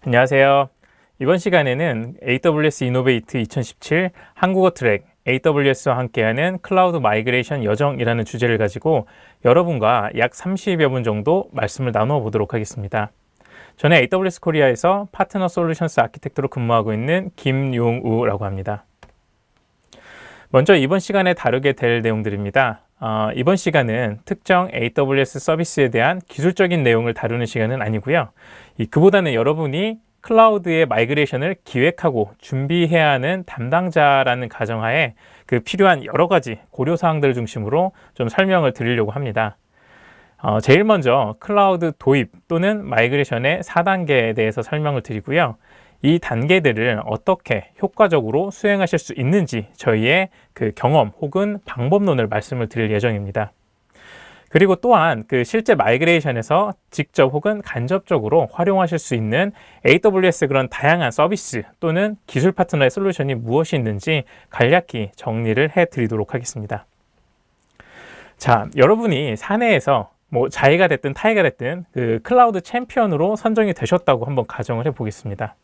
안녕하세요. 이번 시간에는 AWS 이노베이트 2017 한국어 트랙 AWS와 함께하는 클라우드 마이그레이션 여정이라는 주제를 가지고 여러분과 약 30여 분 정도 말씀을 나누어 보도록 하겠습니다. 저는 AWS 코리아에서 파트너 솔루션스 아키텍트로 근무하고 있는 김용우라고 합니다. 먼저 이번 시간에 다루게 될 내용들입니다. 이번 시간은 특정 AWS 서비스에 대한 기술적인 내용을 다루는 시간은 아니고요. 그보다는 여러분이 클라우드의 마이그레이션을 기획하고 준비해야 하는 담당자라는 가정하에 그 필요한 여러 가지 고려사항들을 중심으로 좀 설명을 드리려고 합니다. 제일 먼저 클라우드 도입 또는 마이그레이션의 4단계에 대해서 설명을 드리고요. 이 단계들을 어떻게 효과적으로 수행하실 수 있는지 저희의 그 경험 혹은 방법론을 말씀을 드릴 예정입니다. 그리고 또한 그 실제 마이그레이션에서 직접 혹은 간접적으로 활용하실 수 있는 AWS 그런 다양한 서비스 또는 기술 파트너의 솔루션이 무엇이 있는지 간략히 정리를 해 드리도록 하겠습니다. 자, 여러분이 사내에서 자이가 됐든 타이가 됐든 그 클라우드 챔피언으로 선정이 되셨다고 한번 가정을 해 보겠습니다.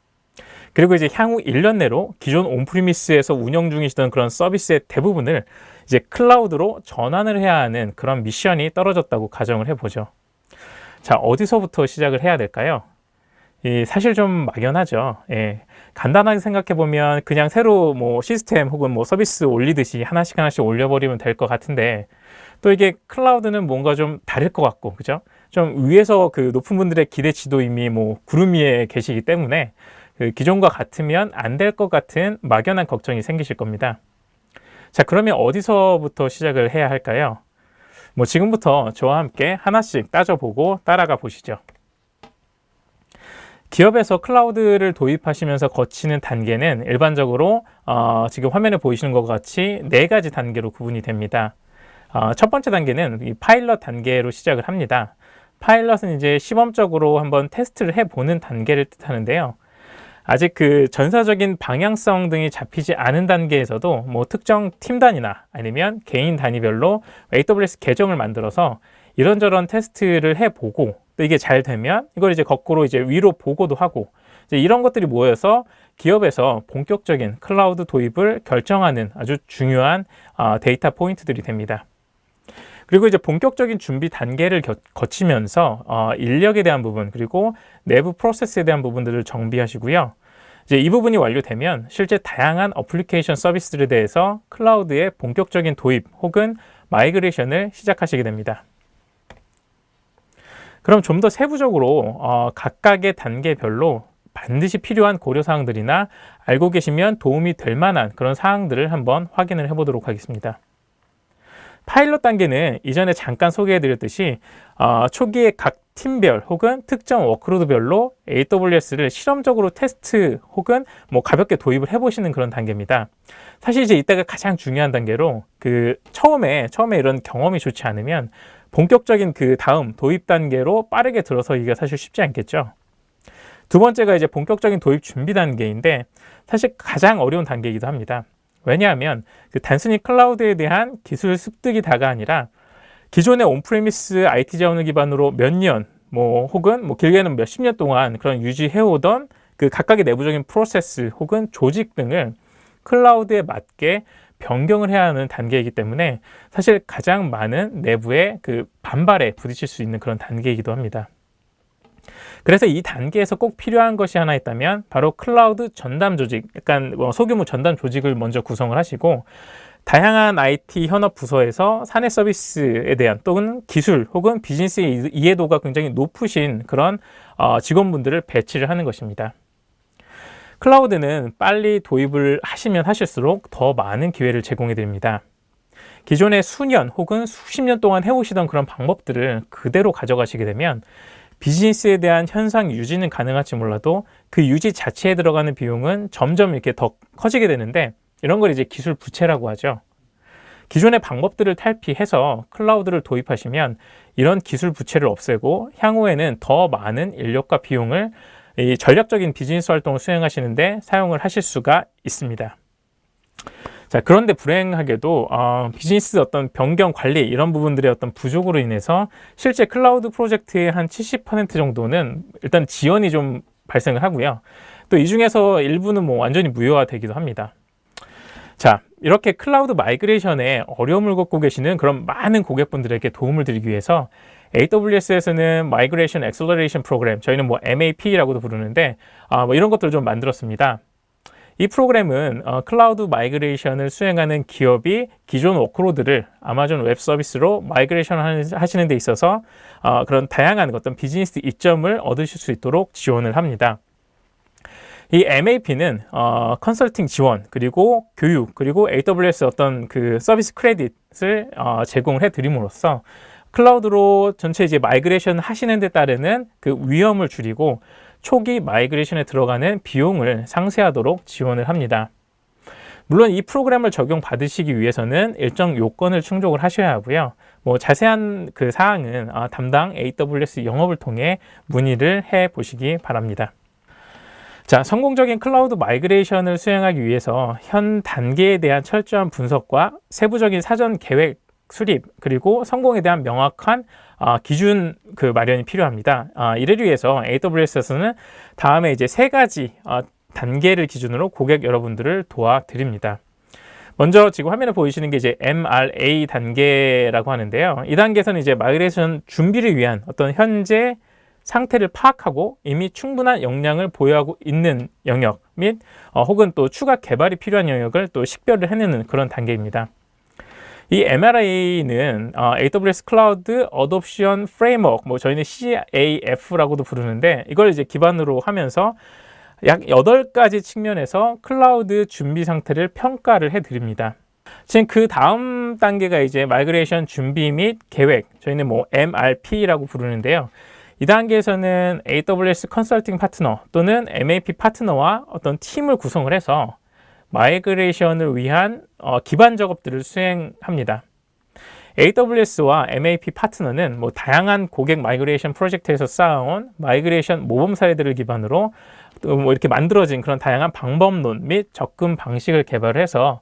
그리고 이제 향후 1년 내로 기존 온프리미스에서 운영 중이시던 그런 서비스의 대부분을 이제 클라우드로 전환을 해야 하는 그런 미션이 떨어졌다고 가정을 해보죠. 자, 어디서부터 시작을 해야 될까요? 사실 좀 막연하죠. 간단하게 생각해 보면 그냥 새로 시스템 혹은 서비스 올리듯이 하나씩 올려버리면 될 것 같은데 또 이게 클라우드는 뭔가 좀 다를 것 같고, 그죠? 좀 위에서 그 높은 분들의 기대치도 이미 구름 위에 계시기 때문에 그 기존과 같으면 안 될 것 같은 막연한 걱정이 생기실 겁니다. 자, 그러면 어디서부터 시작을 해야 할까요? 지금부터 저와 함께 하나씩 따져보고 따라가 보시죠. 기업에서 클라우드를 도입하시면서 거치는 단계는 일반적으로 지금 화면에 보이시는 것 같이 4가지 단계로 구분이 됩니다. 첫 번째 단계는 이 파일럿 단계로 시작을 합니다. 파일럿은 이제 시범적으로 한번 테스트를 해보는 단계를 뜻하는데요. 아직 그 전사적인 방향성 등이 잡히지 않은 단계에서도 특정 팀 단위나 아니면 개인 단위별로 AWS 계정을 만들어서 이런저런 테스트를 해보고 또 이게 잘 되면 이걸 이제 거꾸로 이제 위로 보고도 하고 이제 이런 것들이 모여서 기업에서 본격적인 클라우드 도입을 결정하는 아주 중요한 데이터 포인트들이 됩니다. 그리고 이제 본격적인 준비 단계를 거치면서 인력에 대한 부분 그리고 내부 프로세스에 대한 부분들을 정비하시고요. 이제 이 부분이 완료되면 실제 다양한 어플리케이션 서비스들에 대해서 클라우드의 본격적인 도입 혹은 마이그레이션을 시작하시게 됩니다. 그럼 좀 더 세부적으로 각각의 단계별로 반드시 필요한 고려사항들이나 알고 계시면 도움이 될 만한 그런 사항들을 한번 확인을 해보도록 하겠습니다. 파일럿 단계는 이전에 잠깐 소개해드렸듯이 초기에 각 팀별 혹은 특정 워크로드별로 AWS를 실험적으로 테스트 혹은 가볍게 도입을 해보시는 그런 단계입니다. 사실 이제 이때가 가장 중요한 단계로 그 처음에 이런 경험이 좋지 않으면 본격적인 그 다음 도입 단계로 빠르게 들어서기가 사실 쉽지 않겠죠. 두 번째가 이제 본격적인 도입 준비 단계인데 사실 가장 어려운 단계이기도 합니다. 왜냐하면 단순히 클라우드에 대한 기술 습득이 다가 아니라 기존의 온프리미스 IT 자원을 기반으로 몇 년, 혹은 길게는 몇십 년 동안 그런 유지해오던 그 각각의 내부적인 프로세스 혹은 조직 등을 클라우드에 맞게 변경을 해야 하는 단계이기 때문에 사실 가장 많은 내부의 그 반발에 부딪힐 수 있는 그런 단계이기도 합니다. 그래서 이 단계에서 꼭 필요한 것이 하나 있다면 바로 클라우드 전담 조직, 약간 소규모 전담 조직을 먼저 구성을 하시고 다양한 IT 현업 부서에서 사내 서비스에 대한 또는 기술 혹은 비즈니스의 이해도가 굉장히 높으신 그런 직원분들을 배치를 하는 것입니다. 클라우드는 빨리 도입을 하시면 하실수록 더 많은 기회를 제공해 드립니다. 기존의 수년 혹은 수십 년 동안 해오시던 그런 방법들을 그대로 가져가시게 되면 비즈니스에 대한 현상 유지는 가능할지 몰라도 그 유지 자체에 들어가는 비용은 점점 이렇게 더 커지게 되는데 이런 걸 이제 기술 부채라고 하죠. 기존의 방법들을 탈피해서 클라우드를 도입하시면 이런 기술 부채를 없애고 향후에는 더 많은 인력과 비용을 이 전략적인 비즈니스 활동을 수행하시는데 사용을 하실 수가 있습니다. 자, 그런데 불행하게도 비즈니스 어떤 변경 관리 이런 부분들의 어떤 부족으로 인해서 실제 클라우드 프로젝트의 한 70% 정도는 일단 지연이 좀 발생을 하고요. 또 이 중에서 일부는 뭐 완전히 무효화되기도 합니다. 자, 이렇게 클라우드 마이그레이션에 어려움을 겪고 계시는 그런 많은 고객분들에게 도움을 드리기 위해서 AWS에서는 Migration Acceleration Program, 저희는 뭐 MAP라고도 부르는데 뭐 이런 것들을 좀 만들었습니다. 이 프로그램은 클라우드 마이그레이션을 수행하는 기업이 기존 워크로드를 아마존 웹 서비스로 마이그레이션 하시는 데 있어서 그런 다양한 어떤 비즈니스 이점을 얻으실 수 있도록 지원을 합니다. 이 MAP는 컨설팅 지원, 그리고 교육, 그리고 AWS 어떤 그 서비스 크레딧을 제공을 해드림으로써 클라우드로 전체 이제 마이그레이션 하시는 데 따르는 그 위험을 줄이고 초기 마이그레이션에 들어가는 비용을 상쇄하도록 지원을 합니다. 물론 이 프로그램을 적용받으시기 위해서는 일정 요건을 충족을 하셔야 하고요. 뭐 자세한 그 사항은 담당 AWS 영업을 통해 문의를 해 보시기 바랍니다. 자, 성공적인 클라우드 마이그레이션을 수행하기 위해서 현 단계에 대한 철저한 분석과 세부적인 사전 계획 수립, 그리고 성공에 대한 명확한 기준 그 마련이 필요합니다. 이를 위해서 AWS에서는 다음에 이제 3가지 단계를 기준으로 고객 여러분들을 도와드립니다. 먼저 지금 화면에 보이시는 게 이제 MRA 단계라고 하는데요. 이 단계에서는 이제 마이그레이션 준비를 위한 어떤 현재 상태를 파악하고 이미 충분한 역량을 보유하고 있는 영역 및 혹은 또 추가 개발이 필요한 영역을 또 식별을 해내는 그런 단계입니다. 이 MRA는 AWS 클라우드 어뎨션 프레임워크, 뭐 저희는 CAF라고도 부르는데 이걸 이제 기반으로 하면서 약 8가지 측면에서 클라우드 준비 상태를 평가를 해드립니다. 지금 그 다음 단계가 이제 마이그레이션 준비 및 계획, 저희는 뭐 MRP라고 부르는데요. 이 단계에서는 AWS 컨설팅 파트너 또는 MAP 파트너와 어떤 팀을 구성을 해서 마이그레이션을 위한 기반 작업들을 수행합니다. AWS와 MAP 파트너는 뭐 다양한 고객 마이그레이션 프로젝트에서 쌓아온 마이그레이션 모범 사례들을 기반으로 또 뭐 이렇게 만들어진 그런 다양한 방법론 및 접근 방식을 개발해서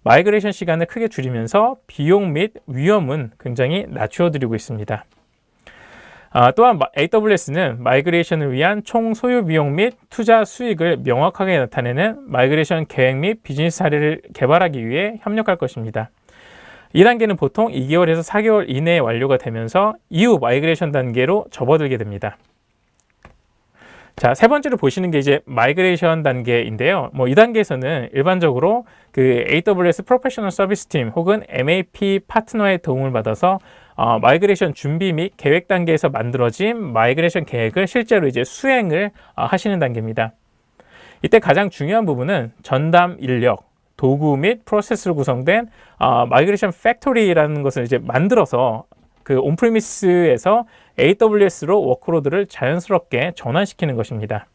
마이그레이션 시간을 크게 줄이면서 비용 및 위험은 굉장히 낮추어드리고 있습니다. 또한 AWS는 마이그레이션을 위한 총 소요 비용 및 투자 수익을 명확하게 나타내는 마이그레이션 계획 및 비즈니스 사례를 개발하기 위해 협력할 것입니다. 이 단계는 보통 2개월에서 4개월 이내에 완료가 되면서 이후 마이그레이션 단계로 접어들게 됩니다. 자, 3번째로 보시는 게 이제 마이그레이션 단계인데요. 뭐 이 단계에서는 일반적으로 그 AWS 프로페셔널 서비스 팀 혹은 MAP 파트너의 도움을 받아서 마이그레이션 준비 및 계획 단계에서 만들어진 마이그레이션 계획을 실제로 이제 수행을 하시는 단계입니다. 이때 가장 중요한 부분은 전담 인력, 도구 및 프로세스로 구성된 마이그레이션 팩토리라는 것을 이제 만들어서 그 온프리미스에서 AWS로 워크로드를 자연스럽게 전환시키는 것입니다.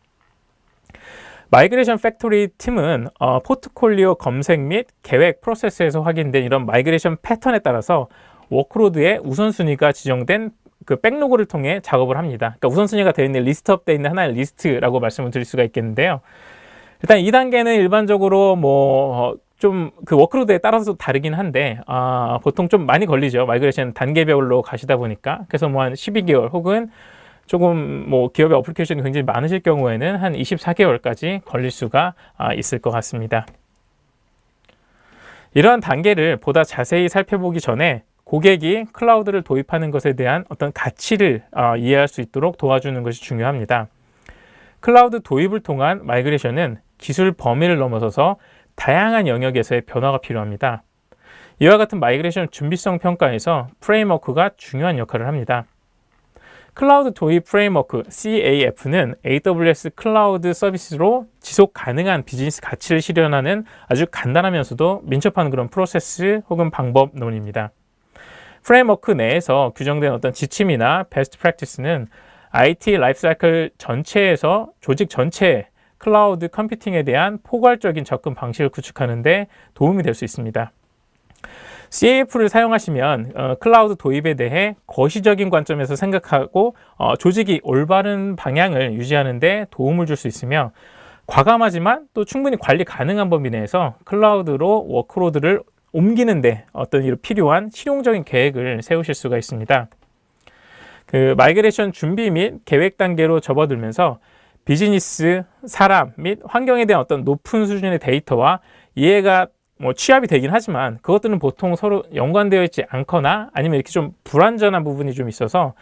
마이그레이션 팩토리 팀은 포트폴리오 검색 및 계획 프로세스에서 확인된 이런 마이그레이션 패턴에 따라서 워크로드의 우선순위가 지정된 그 백로그를 통해 작업을 합니다. 그러니까 우선순위가 되어 있는 리스트업 되어 있는 하나의 리스트라고 말씀을 드릴 수가 있겠는데요. 일단 이 단계는 일반적으로 뭐 좀 그 워크로드에 따라서 다르긴 한데 보통 좀 많이 걸리죠. 마이그레이션 단계별로 가시다 보니까. 그래서 뭐 한 12개월 혹은 조금 뭐 기업의 어플리케이션이 굉장히 많으실 경우에는 한 24개월까지 걸릴 수가 있을 것 같습니다. 이러한 단계를 보다 자세히 살펴보기 전에 고객이 클라우드를 도입하는 것에 대한 어떤 가치를 이해할 수 있도록 도와주는 것이 중요합니다. 클라우드 도입을 통한 마이그레이션은 기술 범위를 넘어서서 다양한 영역에서의 변화가 필요합니다. 이와 같은 마이그레이션 준비성 평가에서 프레임워크가 중요한 역할을 합니다. 클라우드 도입 프레임워크 CAF는 AWS 클라우드 서비스로 지속 가능한 비즈니스 가치를 실현하는 아주 간단하면서도 민첩한 그런 프로세스 혹은 방법론입니다. 프레임워크 내에서 규정된 어떤 지침이나 베스트 프랙티스는 IT 라이프사이클 전체에서 조직 전체에 클라우드 컴퓨팅에 대한 포괄적인 접근 방식을 구축하는 데 도움이 될 수 있습니다. CAF를 사용하시면 클라우드 도입에 대해 거시적인 관점에서 생각하고 조직이 올바른 방향을 유지하는 데 도움을 줄 수 있으며 과감하지만 또 충분히 관리 가능한 범위 내에서 클라우드로 워크로드를 옮기는 데 어떤 필요한 실용적인 계획을 세우실 수가 있습니다. 그 마이그레이션 준비 및 계획 단계로 접어들면서 비즈니스, 사람 및 환경에 대한 어떤 높은 수준의 데이터와 이해가 취합이 되긴 하지만 그것들은 보통 서로 연관되어 있지 않거나 아니면 이렇게 좀 불완전한 부분이 좀 있어서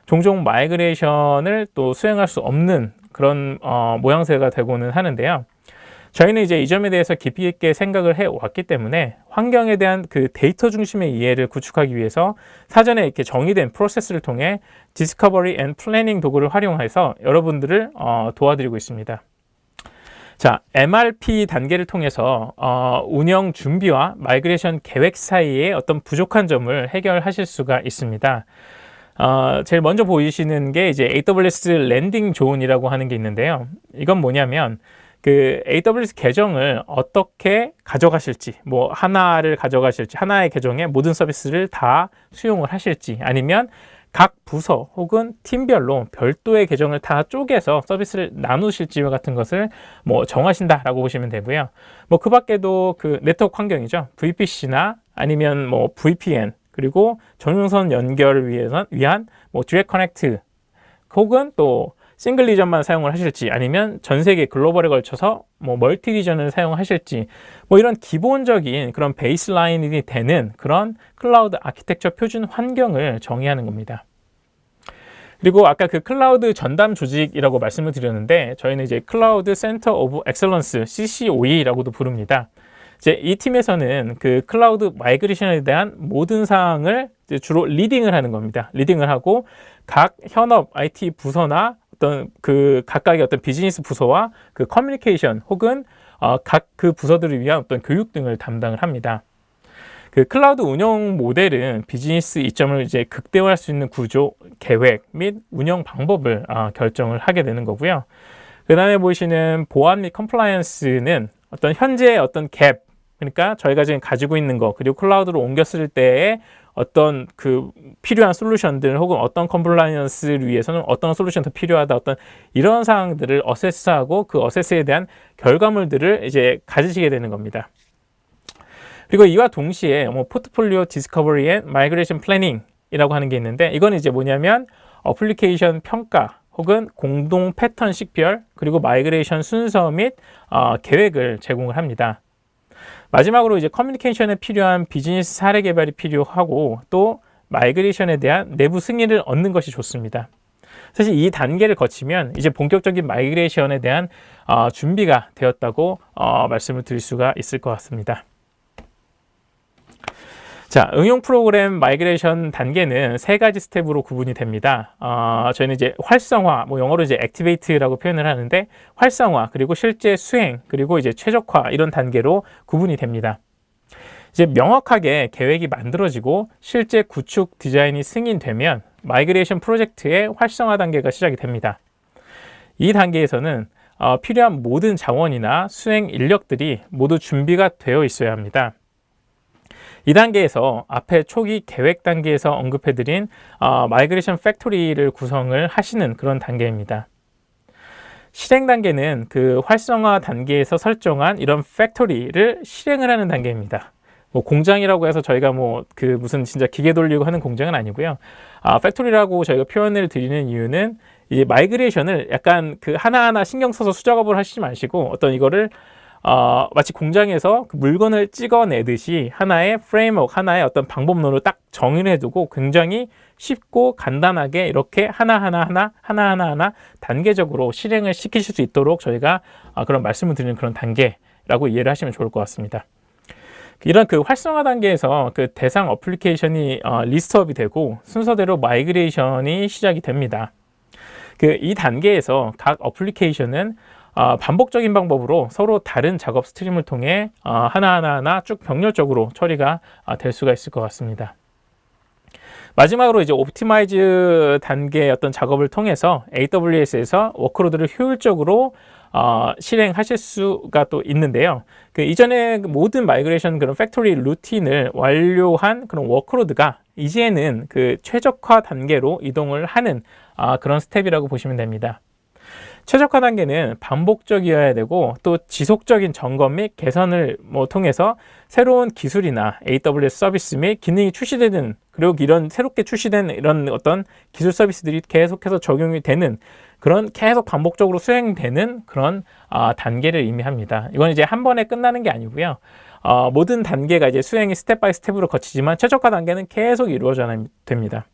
종종 마이그레이션을 또 수행할 수 없는 그런 모양새가 되고는 하는데요. 저희는 이제 이 점에 대해서 깊이 있게 생각을 해왔기 때문에 환경에 대한 그 데이터 중심의 이해를 구축하기 위해서 사전에 이렇게 정의된 프로세스를 통해 디스커버리 앤 플래닝 도구를 활용해서 여러분들을 도와드리고 있습니다. 자, MRP 단계를 통해서 운영 준비와 마이그레이션 계획 사이에 어떤 부족한 점을 해결하실 수가 있습니다. 제일 먼저 보이시는 게 이제 AWS 랜딩 존이라고 하는 게 있는데요. 이건 뭐냐면 그 AWS 계정을 어떻게 가져가실지, 하나를 가져가실지, 하나의 계정에 모든 서비스를 다 수용을 하실지, 아니면 각 부서 혹은 팀별로 별도의 계정을 다 쪼개서 서비스를 나누실지 같은 것을 정하신다라고 보시면 되고요. 그 밖에도 그 네트워크 환경이죠. VPC나 아니면 VPN, 그리고 전용선 연결을 위한 디렉트 커넥트, 혹은 또 싱글 리전만 사용을 하실지, 아니면 전 세계 글로벌에 걸쳐서 멀티 리전을 사용하실지, 이런 기본적인 그런 베이스라인이 되는 그런 클라우드 아키텍처 표준 환경을 정의하는 겁니다. 그리고 아까 그 클라우드 전담 조직이라고 말씀을 드렸는데, 저희는 이제 클라우드 센터 오브 엑셀런스, CCOE라고도 부릅니다. 이제 이 팀에서는 그 클라우드 마이그레이션에 대한 모든 사항을 주로 리딩을 하는 겁니다. 리딩을 하고 각 현업 IT 부서나 어떤 그 각각의 어떤 비즈니스 부서와 그 커뮤니케이션 혹은 각 그 부서들을 위한 어떤 교육 등을 담당을 합니다. 그 클라우드 운영 모델은 비즈니스 이점을 이제 극대화할 수 있는 구조, 계획 및 운영 방법을 결정을 하게 되는 거고요. 그 다음에 보시는 보안 및 컴플라이언스는 어떤 현재의 어떤 갭, 그러니까 저희가 지금 가지고 있는 거, 그리고 클라우드로 옮겼을 때에 어떤 그 필요한 솔루션들 혹은 어떤 컴플라이언스를 위해서는 어떤 솔루션이 더 필요하다, 어떤 이런 사항들을 어세스하고 그 어세스에 대한 결과물들을 이제 가지시게 되는 겁니다. 그리고 이와 동시에 포트폴리오 디스커버리 앤 마이그레이션 플래닝이라고 하는 게 있는데, 이건 이제 뭐냐면 어플리케이션 평가 혹은 공동 패턴 식별, 그리고 마이그레이션 순서 및 계획을 제공을 합니다. 마지막으로 이제 커뮤니케이션에 필요한 비즈니스 사례 개발이 필요하고, 또 마이그레이션에 대한 내부 승인을 얻는 것이 좋습니다. 사실 이 단계를 거치면 이제 본격적인 마이그레이션에 대한 준비가 되었다고 말씀을 드릴 수가 있을 것 같습니다. 자, 응용 프로그램 마이그레이션 단계는 세 가지 스텝으로 구분이 됩니다. 저희는 이제 활성화, 영어로 이제 액티베이트라고 표현을 하는데, 활성화, 그리고 실제 수행, 그리고 이제 최적화, 이런 단계로 구분이 됩니다. 이제 명확하게 계획이 만들어지고 실제 구축 디자인이 승인되면 마이그레이션 프로젝트의 활성화 단계가 시작이 됩니다. 이 단계에서는 필요한 모든 자원이나 수행 인력들이 모두 준비가 되어 있어야 합니다. 이 단계에서 앞에 초기 계획 단계에서 언급해드린 마이그레이션 팩토리를 구성을 하시는 그런 단계입니다. 실행 단계는 그 활성화 단계에서 설정한 이런 팩토리를 실행을 하는 단계입니다. 공장이라고 해서 저희가 그 무슨 진짜 기계 돌리고 하는 공장은 아니고요. 팩토리라고 저희가 표현을 드리는 이유는 이제 마이그레이션을 약간 그 하나하나 신경 써서 수작업을 하시지 마시고, 어떤 이거를 마치 공장에서 그 물건을 찍어내듯이 하나의 프레임워크, 하나의 어떤 방법론을 딱 정의를 해두고 굉장히 쉽고 간단하게 이렇게 하나하나 단계적으로 실행을 시키실 수 있도록 저희가 그런 말씀을 드리는 그런 단계라고 이해를 하시면 좋을 것 같습니다. 이런 그 활성화 단계에서 그 대상 어플리케이션이 리스트업이 되고 순서대로 마이그레이션이 시작이 됩니다. 이 단계에서 각 어플리케이션은 반복적인 방법으로 서로 다른 작업 스트림을 통해 하나하나 쭉 병렬적으로 처리가 될 수가 있을 것 같습니다. 마지막으로 이제 옵티마이즈 단계의 어떤 작업을 통해서 AWS에서 워크로드를 효율적으로 실행하실 수가 또 있는데요. 그 이전에 모든 마이그레이션 그런 팩토리 루틴을 완료한 그런 워크로드가 이제는 그 최적화 단계로 이동을 하는 그런 스텝이라고 보시면 됩니다. 최적화 단계는 반복적이어야 되고, 또 지속적인 점검 및 개선을 통해서 새로운 기술이나 AWS 서비스 및 기능이 출시되는, 그리고 이런 새롭게 출시된 이런 어떤 기술 서비스들이 계속해서 적용이 되는 그런 계속 반복적으로 수행되는 그런 단계를 의미합니다. 이건 이제 한 번에 끝나는 게 아니고요. 모든 단계가 이제 수행이 스텝 바이 스텝으로 거치지만 최적화 단계는 계속 이루어져야 됩니다.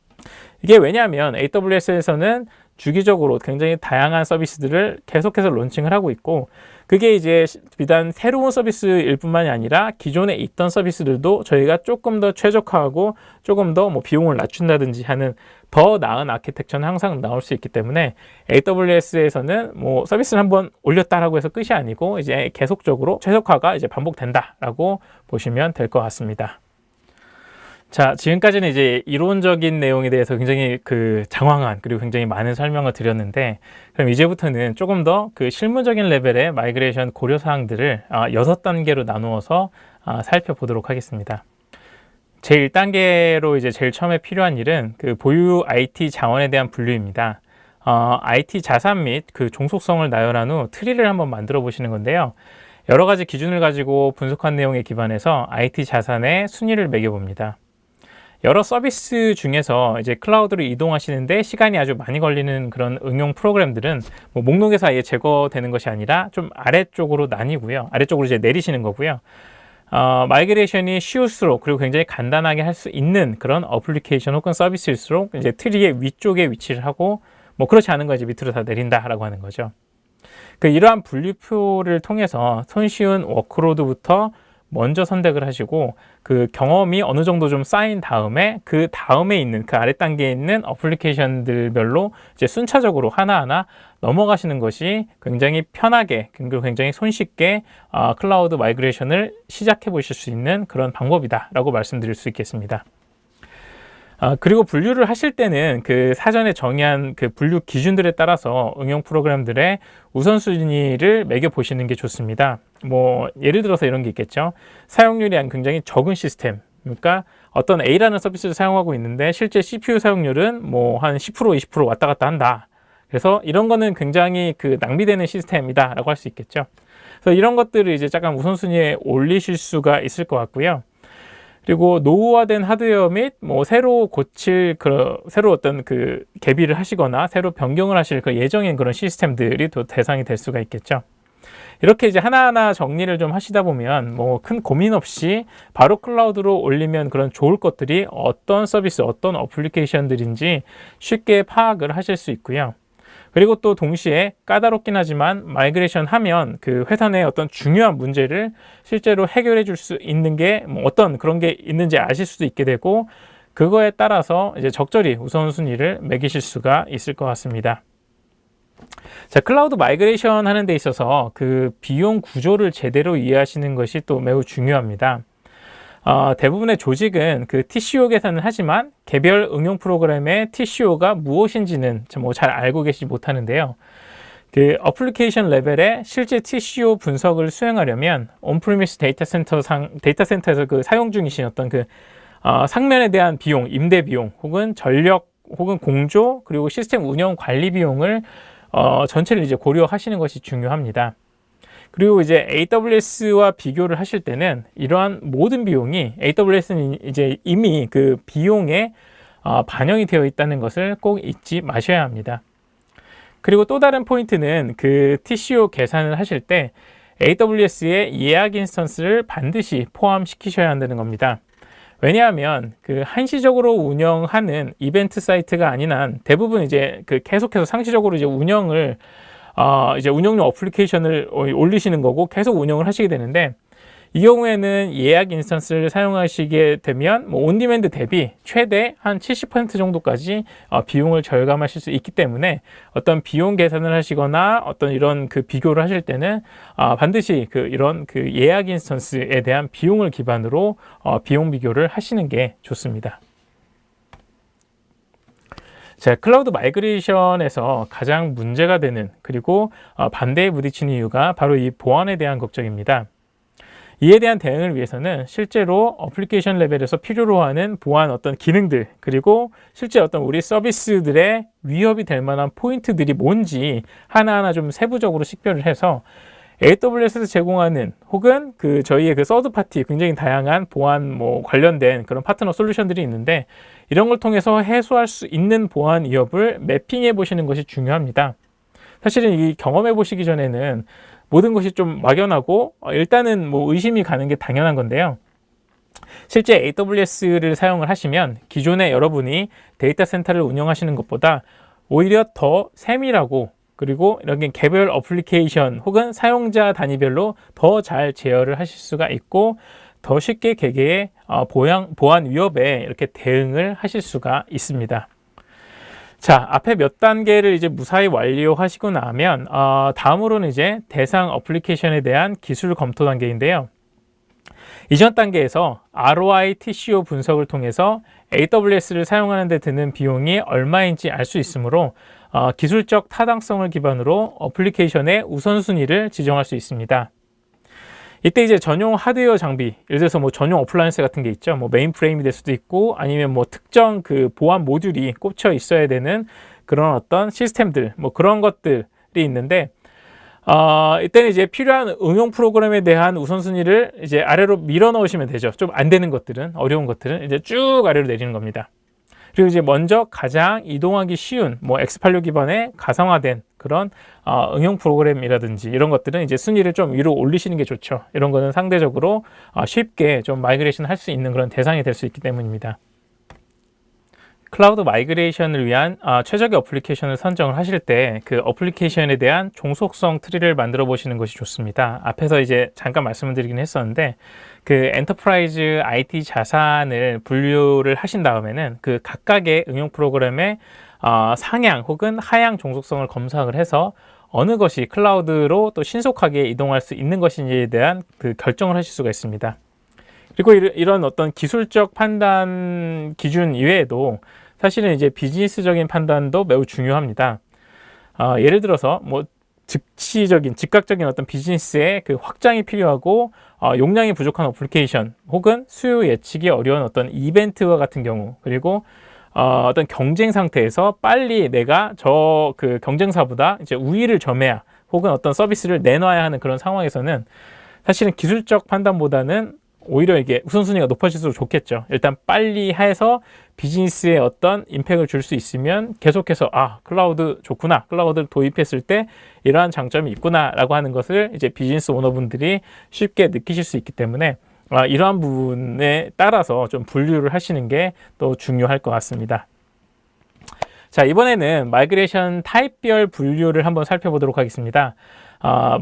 이게 왜냐하면 AWS에서는 주기적으로 굉장히 다양한 서비스들을 계속해서 론칭을 하고 있고, 그게 이제 비단 새로운 서비스일 뿐만이 아니라 기존에 있던 서비스들도 저희가 조금 더 최적화하고 조금 더 뭐 비용을 낮춘다든지 하는 더 나은 아키텍처는 항상 나올 수 있기 때문에 AWS에서는 뭐 서비스를 한번 올렸다라고 해서 끝이 아니고 이제 계속적으로 최적화가 이제 반복된다라고 보시면 될 것 같습니다. 자, 지금까지는 이제 이론적인 내용에 대해서 굉장히 장황한 그리고 굉장히 많은 설명을 드렸는데, 그럼 이제부터는 조금 더 실무적인 레벨의 마이그레이션 고려 사항들을 6단계로 나누어서 살펴보도록 하겠습니다. 제1단계로 이제 제일 처음에 필요한 일은 보유 IT 자원에 대한 분류입니다. IT 자산 및 종속성을 나열한 후 트리를 한번 만들어 보시는 건데요. 여러 가지 기준을 가지고 분석한 내용에 기반해서 IT 자산의 순위를 매겨봅니다. 여러 서비스 중에서 이제 클라우드로 이동하시는데 시간이 아주 많이 걸리는 그런 응용 프로그램들은 뭐 목록에서 아예 제거되는 것이 아니라 좀 아래쪽으로 나뉘고요. 아래쪽으로 이제 내리시는 거고요. 마이그레이션이 쉬울수록 그리고 굉장히 간단하게 할 수 있는 그런 어플리케이션 혹은 서비스일수록 이제 트리의 위쪽에 위치를 하고, 뭐 그렇지 않은 거 이제 밑으로 다 내린다라고 하는 거죠. 이러한 분류표를 통해서 손쉬운 워크로드부터 먼저 선택을 하시고, 경험이 어느 정도 좀 쌓인 다음에 그 다음에 있는 아래 단계에 있는 어플리케이션들별로 이제 순차적으로 하나하나 넘어가시는 것이 굉장히 편하게 그리고 굉장히 손쉽게 클라우드 마이그레이션을 시작해 보실 수 있는 그런 방법이다라고 말씀드릴 수 있겠습니다. 그리고 분류를 하실 때는 사전에 정의한 분류 기준들에 따라서 응용 프로그램들의 우선순위를 매겨 보시는 게 좋습니다. 뭐 예를 들어서 이런 게 있겠죠. 사용률이 굉장히 적은 시스템, 그러니까 어떤 A라는 서비스를 사용하고 있는데 실제 CPU 사용률은 뭐 한 10% 20% 왔다 갔다 한다. 그래서 이런 거는 굉장히 낭비되는 시스템이다 라고 할 수 있겠죠. 그래서 이런 것들을 이제 잠깐 우선순위에 올리실 수가 있을 것 같고요. 그리고 노후화된 하드웨어 및 뭐 새로 고칠 새로 어떤 개비를 하시거나 새로 변경을 하실 예정인 그런 시스템들이 또 대상이 될 수가 있겠죠. 이렇게 이제 하나하나 정리를 좀 하시다 보면 뭐 큰 고민 없이 바로 클라우드로 올리면 그런 좋을 것들이 어떤 서비스, 어떤 어플리케이션들인지 쉽게 파악을 하실 수 있고요. 그리고 또 동시에 까다롭긴 하지만 마이그레이션 하면 회사 내 어떤 중요한 문제를 실제로 해결해 줄 수 있는 게 뭐 어떤 그런 게 있는지 아실 수도 있게 되고, 그거에 따라서 이제 적절히 우선순위를 매기실 수가 있을 것 같습니다. 자, 클라우드 마이그레이션 하는 데 있어서 비용 구조를 제대로 이해하시는 것이 또 매우 중요합니다. 대부분의 조직은 TCO 계산을 하지만 개별 응용 프로그램의 TCO가 무엇인지는 뭐 잘 알고 계시지 못하는데요. 어플리케이션 레벨의 실제 TCO 분석을 수행하려면 온프리미스 데이터센터에서 사용 중이신 어떤 상면에 대한 비용, 임대 비용, 혹은 전력, 혹은 공조, 그리고 시스템 운영 관리 비용을 전체를 이제 고려하시는 것이 중요합니다. 그리고 이제 AWS와 비교를 하실 때는 이러한 모든 비용이 AWS는 이제 이미 비용에 반영이 되어 있다는 것을 꼭 잊지 마셔야 합니다. 그리고 또 다른 포인트는 TCO 계산을 하실 때 AWS의 예약 인스턴스를 반드시 포함시키셔야 한다는 겁니다. 왜냐하면 한시적으로 운영하는 이벤트 사이트가 아닌 한 대부분 이제 계속해서 상시적으로 이제 운영을 이제 운영용 어플리케이션을 올리시는 거고 계속 운영을 하시게 되는데, 이 경우에는 예약 인스턴스를 사용하시게 되면 뭐 온디맨드 대비 최대 한 70% 정도까지 비용을 절감하실 수 있기 때문에 어떤 비용 계산을 하시거나 어떤 이런 비교를 하실 때는 반드시 이런 예약 인스턴스에 대한 비용을 기반으로 비용 비교를 하시는 게 좋습니다. 자, 클라우드 마이그레이션에서 가장 문제가 되는, 그리고 반대에 부딪히는 이유가 바로 이 보안에 대한 걱정입니다. 이에 대한 대응을 위해서는 실제로 어플리케이션 레벨에서 필요로 하는 보안 어떤 기능들, 그리고 실제 어떤 우리 서비스들의 위협이 될 만한 포인트들이 뭔지 하나하나 좀 세부적으로 식별을 해서 AWS에서 제공하는 혹은 저희의 서드 파티 굉장히 다양한 보안 관련된 그런 파트너 솔루션들이 있는데, 이런 걸 통해서 해소할 수 있는 보안 위협을 매핑해 보시는 것이 중요합니다. 사실은 이 경험해 보시기 전에는 모든 것이 좀 막연하고 일단은 뭐 의심이 가는 게 당연한 건데요. 실제 AWS를 사용을 하시면 기존에 여러분이 데이터 센터를 운영하시는 것보다 오히려 더 세밀하고 그리고 이렇게 개별 어플리케이션 혹은 사용자 단위별로 더 잘 제어를 하실 수가 있고 더 쉽게 개개의 보안 위협에 이렇게 대응을 하실 수가 있습니다. 자, 앞에 몇 단계를 이제 무사히 완료하시고 나면 다음으로는 이제 대상 어플리케이션에 대한 기술 검토 단계인데요. 이전 단계에서 ROI TCO 분석을 통해서 AWS를 사용하는 데 드는 비용이 얼마인지 알 수 있으므로 기술적 타당성을 기반으로 어플리케이션의 우선순위를 지정할 수 있습니다. 이때 이제 전용 하드웨어 장비, 예를 들어서 뭐 전용 어플라이언스 같은 게 있죠. 뭐 메인 프레임이 될 수도 있고 아니면 뭐 특정 그 보안 모듈이 꽂혀 있어야 되는 그런 어떤 시스템들, 뭐 그런 것들이 있는데 이때는 이제 필요한 응용 프로그램에 대한 우선순위를 이제 아래로 밀어 넣으시면 되죠. 좀 안 되는 것들은, 어려운 것들은 이제 쭉 아래로 내리는 겁니다. 그리고 이제 먼저 가장 이동하기 쉬운 뭐 X86 기반의 가상화된 그런 응용 프로그램이라든지 이런 것들은 이제 순위를 좀 위로 올리시는 게 좋죠. 이런 거는 상대적으로 쉽게 좀 마이그레이션 할 수 있는 그런 대상이 될 수 있기 때문입니다. 클라우드 마이그레이션을 위한 최적의 어플리케이션을 선정을 하실 때 그 어플리케이션에 대한 종속성 트리를 만들어 보시는 것이 좋습니다. 앞에서 이제 잠깐 말씀을 드리긴 했었는데 그 엔터프라이즈 IT 자산을 분류를 하신 다음에는 그 각각의 응용 프로그램의 상향 혹은 하향 종속성을 검색을 해서 어느 것이 클라우드로 또 신속하게 이동할 수 있는 것인지에 대한 그 결정을 하실 수가 있습니다. 그리고 이런 어떤 기술적 판단 기준 이외에도 사실은 이제 비즈니스적인 판단도 매우 중요합니다. 예를 들어서 뭐 즉각적인 어떤 비즈니스의 그 확장이 필요하고 용량이 부족한 어플리케이션 혹은 수요 예측이 어려운 어떤 이벤트와 같은 경우 그리고 어떤 경쟁 상태에서 빨리 내가 저 그 경쟁사보다 이제 우위를 점해야 혹은 어떤 서비스를 내놔야 하는 그런 상황에서는 사실은 기술적 판단보다는 오히려 이게 우선순위가 높아질수록 좋겠죠. 일단 빨리 해서 비즈니스에 어떤 임팩을 줄 수 있으면 계속해서 클라우드 좋구나, 클라우드를 도입했을 때 이러한 장점이 있구나 라고 하는 것을 이제 비즈니스 오너분들이 쉽게 느끼실 수 있기 때문에 이러한 부분에 따라서 좀 분류를 하시는 게 또 중요할 것 같습니다. 자, 이번에는 마이그레이션 타입별 분류를 한번 살펴보도록 하겠습니다.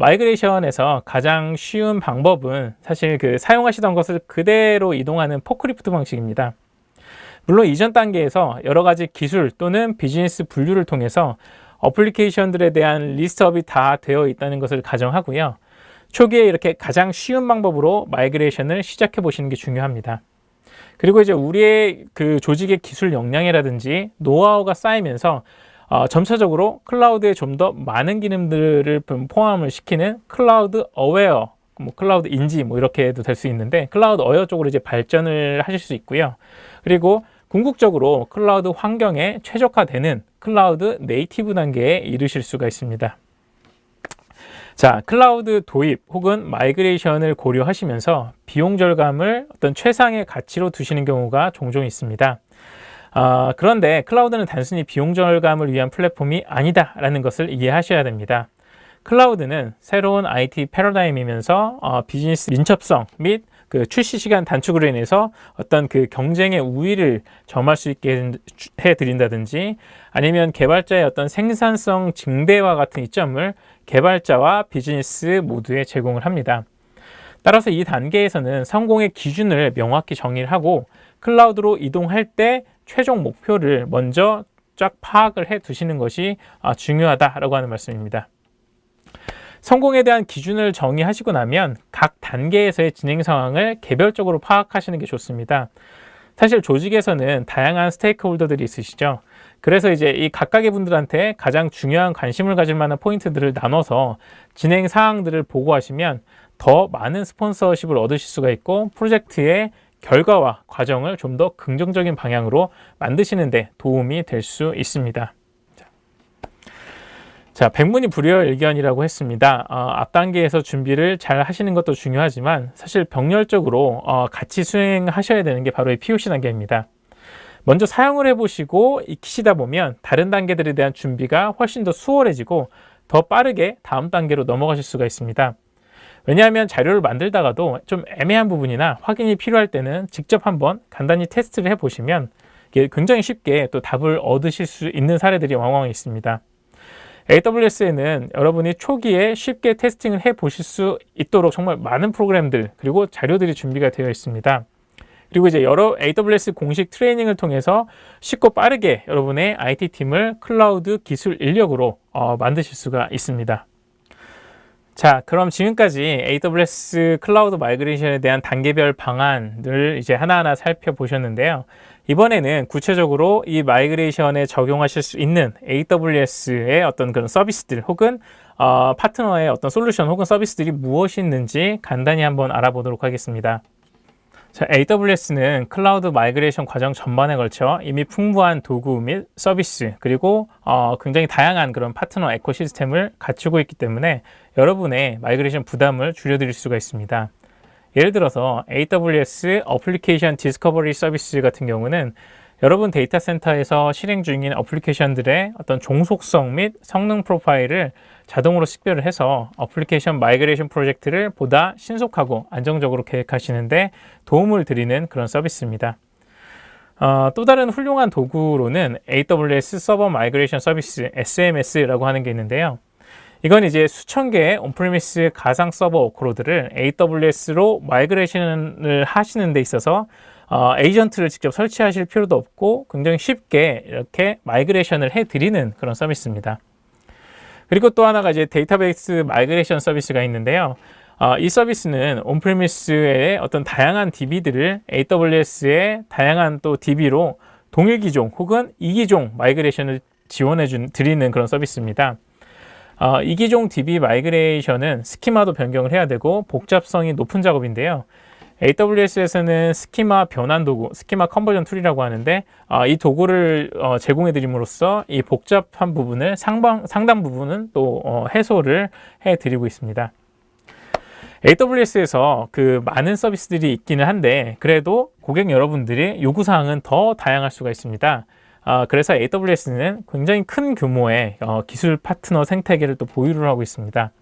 마이그레이션에서 가장 쉬운 방법은 사실 그 사용하시던 것을 그대로 이동하는 포크리프트 방식입니다. 물론 이전 단계에서 여러 가지 기술 또는 비즈니스 분류를 통해서 어플리케이션들에 대한 리스트업이 다 되어 있다는 것을 가정하고요. 초기에 이렇게 가장 쉬운 방법으로 마이그레이션을 시작해 보시는 게 중요합니다. 그리고 이제 우리의 그 조직의 기술 역량이라든지 노하우가 쌓이면서 점차적으로 클라우드에 좀 더 많은 기능들을 포함을 시키는 클라우드 어웨어, 뭐 클라우드 인지 뭐 이렇게 해도 될 수 있는데 클라우드 어웨어 쪽으로 이제 발전을 하실 수 있고요. 그리고 궁극적으로 클라우드 환경에 최적화되는 클라우드 네이티브 단계에 이르실 수가 있습니다. 자, 클라우드 도입 혹은 마이그레이션을 고려하시면서 비용 절감을 어떤 최상의 가치로 두시는 경우가 종종 있습니다. 그런데 클라우드는 단순히 비용 절감을 위한 플랫폼이 아니다라는 것을 이해하셔야 됩니다. 클라우드는 새로운 IT 패러다임이면서 비즈니스 민첩성 및 그 출시 시간 단축으로 인해서 어떤 그 경쟁의 우위를 점할 수 있게 해드린다든지 아니면 개발자의 어떤 생산성 증대와 같은 이점을 개발자와 비즈니스 모두에 제공을 합니다. 따라서 이 단계에서는 성공의 기준을 명확히 정의를 하고 클라우드로 이동할 때 최종 목표를 먼저 쫙 파악을 해 두시는 것이 중요하다라고 하는 말씀입니다. 성공에 대한 기준을 정의하시고 나면 각 단계에서의 진행 상황을 개별적으로 파악하시는 게 좋습니다. 사실 조직에서는 다양한 스테이크홀더들이 있으시죠. 그래서 이제 이 각각의 분들한테 가장 중요한 관심을 가질 만한 포인트들을 나눠서 진행 사항들을 보고하시면 더 많은 스폰서십을 얻으실 수가 있고 프로젝트의 결과와 과정을 좀 더 긍정적인 방향으로 만드시는 데 도움이 될 수 있습니다. 자, 백문이불여일견이라고 했습니다. 앞 단계에서 준비를 잘 하시는 것도 중요하지만 사실 병렬적으로 같이 수행하셔야 되는 게 바로 이 POC 단계입니다. 먼저 사용을 해보시고 익히시다 보면 다른 단계들에 대한 준비가 훨씬 더 수월해지고 더 빠르게 다음 단계로 넘어가실 수가 있습니다. 왜냐하면 자료를 만들다가도 좀 애매한 부분이나 확인이 필요할 때는 직접 한번 간단히 테스트를 해보시면 이게 굉장히 쉽게 또 답을 얻으실 수 있는 사례들이 왕왕 있습니다. AWS에는 여러분이 초기에 쉽게 테스팅을 해보실 수 있도록 정말 많은 프로그램들 그리고 자료들이 준비가 되어 있습니다. 그리고 이제 여러 AWS 공식 트레이닝을 통해서 쉽고 빠르게 여러분의 IT팀을 클라우드 기술 인력으로 만드실 수가 있습니다. 자, 그럼 지금까지 AWS 클라우드 마이그레이션에 대한 단계별 방안을 이제 하나하나 살펴보셨는데요. 이번에는 구체적으로 이 마이그레이션에 적용하실 수 있는 AWS의 어떤 그런 서비스들 혹은 파트너의 어떤 솔루션 혹은 서비스들이 무엇이 있는지 간단히 한번 알아보도록 하겠습니다. 자, AWS는 클라우드 마이그레이션 과정 전반에 걸쳐 이미 풍부한 도구 및 서비스 그리고 굉장히 다양한 그런 파트너 에코시스템을 갖추고 있기 때문에 여러분의 마이그레이션 부담을 줄여드릴 수가 있습니다. 예를 들어서 AWS 어플리케이션 디스커버리 서비스 같은 경우는 여러분 데이터 센터에서 실행 중인 어플리케이션들의 어떤 종속성 및 성능 프로파일을 자동으로識別을 해서 어플리케이션 마이그레이션 프로젝트를 보다 신속하고 안정적으로 계획하시는데 도움을 드리는 그런 서비스입니다. 또 다른 훌륭한 도구로는 AWS 서버 마이그레이션 서비스 SMS라고 하는 게 있는데요. 이건 이제 수천 개의 온프리미스 가상 서버 워크로드를 AWS로 마이그레이션을 하시는 데 있어서 에이전트를 직접 설치하실 필요도 없고 굉장히 쉽게 이렇게 마이그레이션을 해드리는 그런 서비스입니다. 그리고 또 하나가 이제 데이터베이스 마이그레이션 서비스가 있는데요. 이 서비스는 온프리미스의 어떤 다양한 DB들을 AWS의 다양한 또 DB로 동일 기종 혹은 이기종 마이그레이션을 지원해 드리는 그런 서비스입니다. 이기종 DB 마이그레이션은 스키마도 변경을 해야 되고 복잡성이 높은 작업인데요. AWS에서는 스키마 변환 도구, 스키마 컨버전 툴이라고 하는데 이 도구를 제공해 드림으로써 이 복잡한 부분을 상당 부분은 또 해소를 해 드리고 있습니다. AWS에서 그 많은 서비스들이 있기는 한데 그래도 고객 여러분들의 요구사항은 더 다양할 수가 있습니다. 그래서 AWS는 굉장히 큰 규모의 기술 파트너 생태계를 또 보유를 하고 있습니다.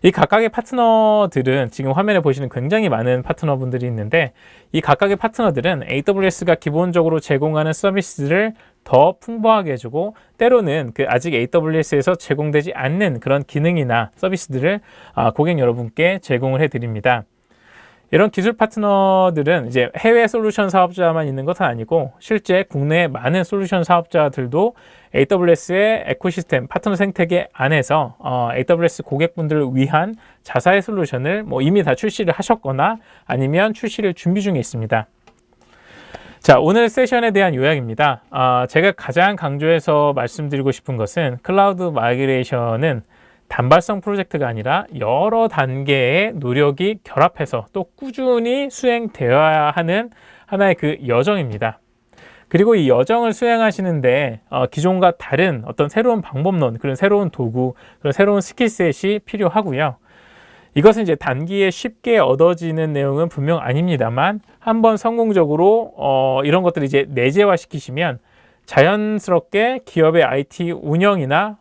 이 각각의 파트너들은 지금 화면에 보시는 굉장히 많은 파트너분들이 있는데 이 각각의 파트너들은 AWS가 기본적으로 제공하는 서비스를 더 풍부하게 해주고 때로는 그 아직 AWS에서 제공되지 않는 그런 기능이나 서비스들을 고객 여러분께 제공을 해드립니다. 이런 기술 파트너들은 이제 해외 솔루션 사업자만 있는 것은 아니고 실제 국내 많은 솔루션 사업자들도 AWS의 에코시스템 파트너 생태계 안에서 AWS 고객분들을 위한 자사의 솔루션을 이미 다 출시를 하셨거나 아니면 출시를 준비 중에 있습니다. 자, 오늘 세션에 대한 요약입니다. 제가 가장 강조해서 말씀드리고 싶은 것은 클라우드 마이그레이션은 단발성 프로젝트가 아니라 여러 단계의 노력이 결합해서 또 꾸준히 수행되어야 하는 하나의 그 여정입니다. 그리고 이 여정을 수행하시는데 기존과 다른 어떤 새로운 방법론, 그런 새로운 도구, 그런 새로운 스킬셋이 필요하고요. 이것은 이제 단기에 쉽게 얻어지는 내용은 분명 아닙니다만 한번 성공적으로 이런 것들을 이제 내재화 시키시면 자연스럽게 기업의 IT 운영이나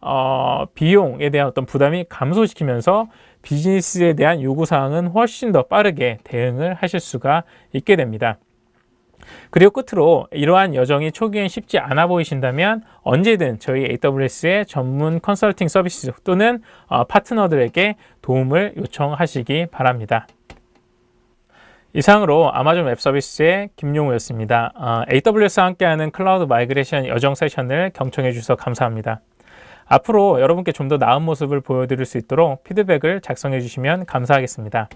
비용에 대한 어떤 부담이 감소시키면서 비즈니스에 대한 요구사항은 훨씬 더 빠르게 대응을 하실 수가 있게 됩니다. 그리고 끝으로 이러한 여정이 초기엔 쉽지 않아 보이신다면 언제든 저희 AWS의 전문 컨설팅 서비스 또는 파트너들에게 도움을 요청하시기 바랍니다. 이상으로 아마존 웹 서비스의 김용우였습니다. AWS와 함께하는 클라우드 마이그레이션 여정 세션을 경청해 주셔서 감사합니다. 앞으로 여러분께 좀 더 나은 모습을 보여드릴 수 있도록 피드백을 작성해 주시면 감사하겠습니다.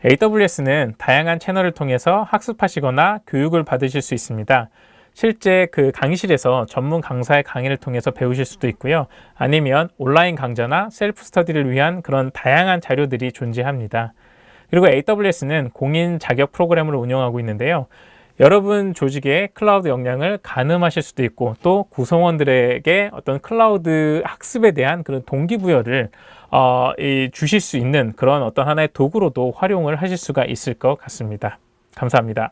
AWS는 다양한 채널을 통해서 학습하시거나 교육을 받으실 수 있습니다. 실제 그 강의실에서 전문 강사의 강의를 통해서 배우실 수도 있고요. 아니면 온라인 강좌나 셀프 스터디를 위한 그런 다양한 자료들이 존재합니다. 그리고 AWS는 공인 자격 프로그램을 운영하고 있는데요. 여러분 조직의 클라우드 역량을 가늠하실 수도 있고 또 구성원들에게 어떤 클라우드 학습에 대한 그런 동기부여를 주실 수 있는 그런 어떤 하나의 도구로도 활용을 하실 수가 있을 것 같습니다. 감사합니다.